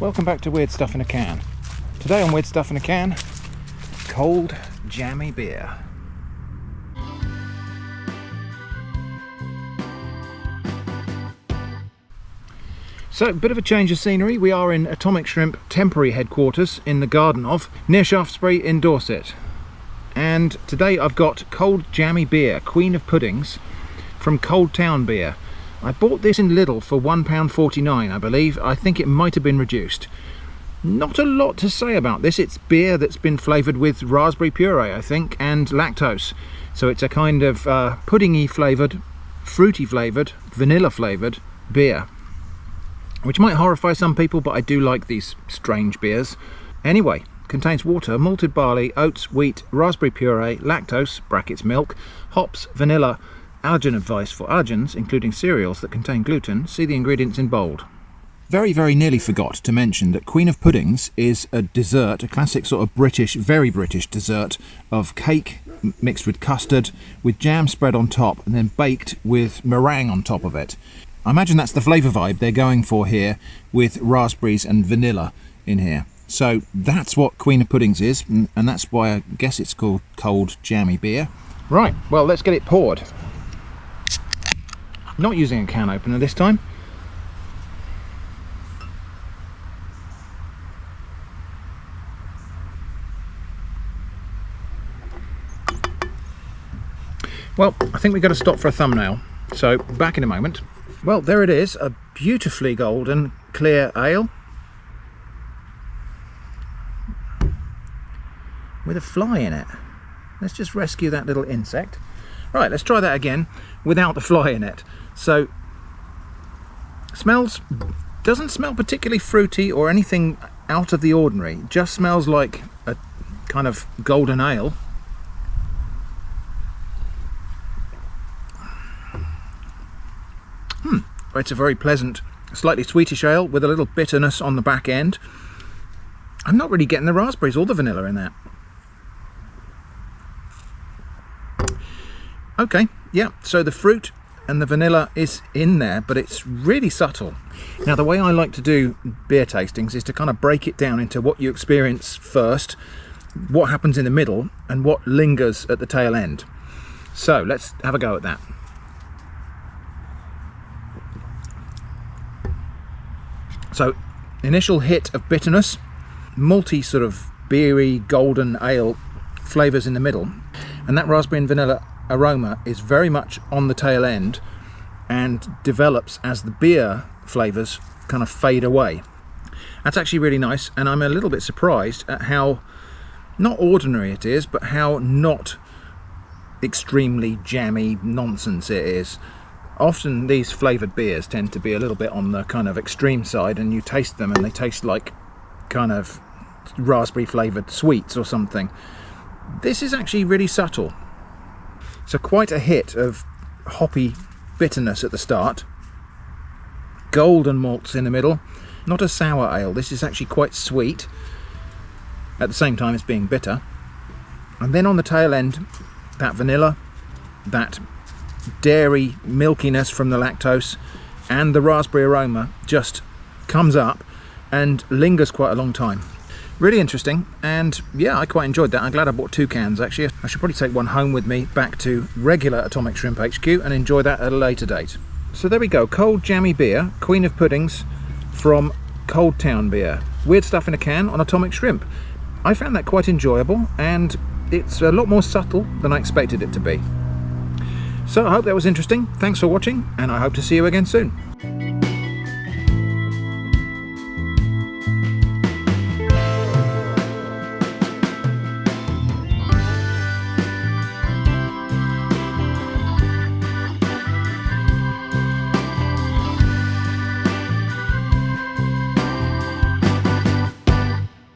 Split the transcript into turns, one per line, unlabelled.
Welcome back to Weird Stuff in a Can. Today on Weird Stuff in a Can, cold jammy beer. So, a bit of a change of scenery. We are in Atomic Shrimp temporary headquarters in the garden of, near Shaftesbury in Dorset. And today I've got cold jammy beer, Queen of Puddings, from Cold Town Beer. I bought this in Lidl for £1.49, I believe. I think it might have been reduced. Not a lot to say about this. It's beer that's been flavoured with raspberry puree, I think, and lactose. So it's a kind of puddingy flavoured, fruity flavoured, vanilla flavoured beer, which might horrify some people, but I do like these strange beers. Anyway, contains water, malted barley, oats, wheat, raspberry puree, lactose (brackets milk), hops, vanilla. Allergen advice for allergens, including cereals that contain gluten. See the ingredients in bold. Very nearly forgot to mention that Queen of Puddings is a dessert, a classic sort of British, very British dessert of cake mixed with custard, with jam spread on top, and then baked with meringue on top of it. I imagine that's the flavour vibe they're going for here, with raspberries and vanilla in here. So that's what Queen of Puddings is, and that's why I guess it's called cold jammy beer. Right, well, let's get it poured. Not using a can opener this time. Well, I think we've got to stop for a thumbnail, so back in a moment. Well, there it is, a beautifully golden clear ale with a fly in it. Let's just rescue that little insect. Right, let's try that again without the fly in it. So, doesn't smell particularly fruity or anything out of the ordinary. Just smells like a kind of golden ale. It's a very pleasant, slightly sweetish ale with a little bitterness on the back end. I'm not really getting the raspberries or the vanilla in that. Okay, yeah, so the fruit and the vanilla is in there, but it's really subtle. Now, the way I like to do beer tastings is to kind of break it down into what you experience first, what happens in the middle, and what lingers at the tail end. So let's have a go at that. So, initial hit of bitterness, malty sort of beery golden ale flavours in the middle, and that raspberry and vanilla aroma is very much on the tail end and develops as the beer flavours kind of fade away. That's actually really nice, and I'm a little bit surprised at how not ordinary it is, but how not extremely jammy nonsense it is. Often these flavoured beers tend to be a little bit on the kind of extreme side, and you taste them and they taste like kind of raspberry flavoured sweets or something. This is actually really subtle. So quite a hit of hoppy bitterness at the start, golden malts in the middle, not a sour ale. This is actually quite sweet at the same time as being bitter. And then on the tail end, that vanilla, that dairy milkiness from the lactose, and the raspberry aroma just comes up and lingers quite a long time. Really interesting, and yeah, I quite enjoyed that. I'm glad I bought 2 cans actually. I should probably take one home with me back to regular Atomic Shrimp HQ and enjoy that at a later date. So there we go, cold jammy beer, Queen of Puddings from Cold Town Beer. Weird Stuff in a Can on Atomic Shrimp. I found that quite enjoyable, and it's a lot more subtle than I expected it to be. So I hope that was interesting. Thanks for watching, and I hope to see you again soon.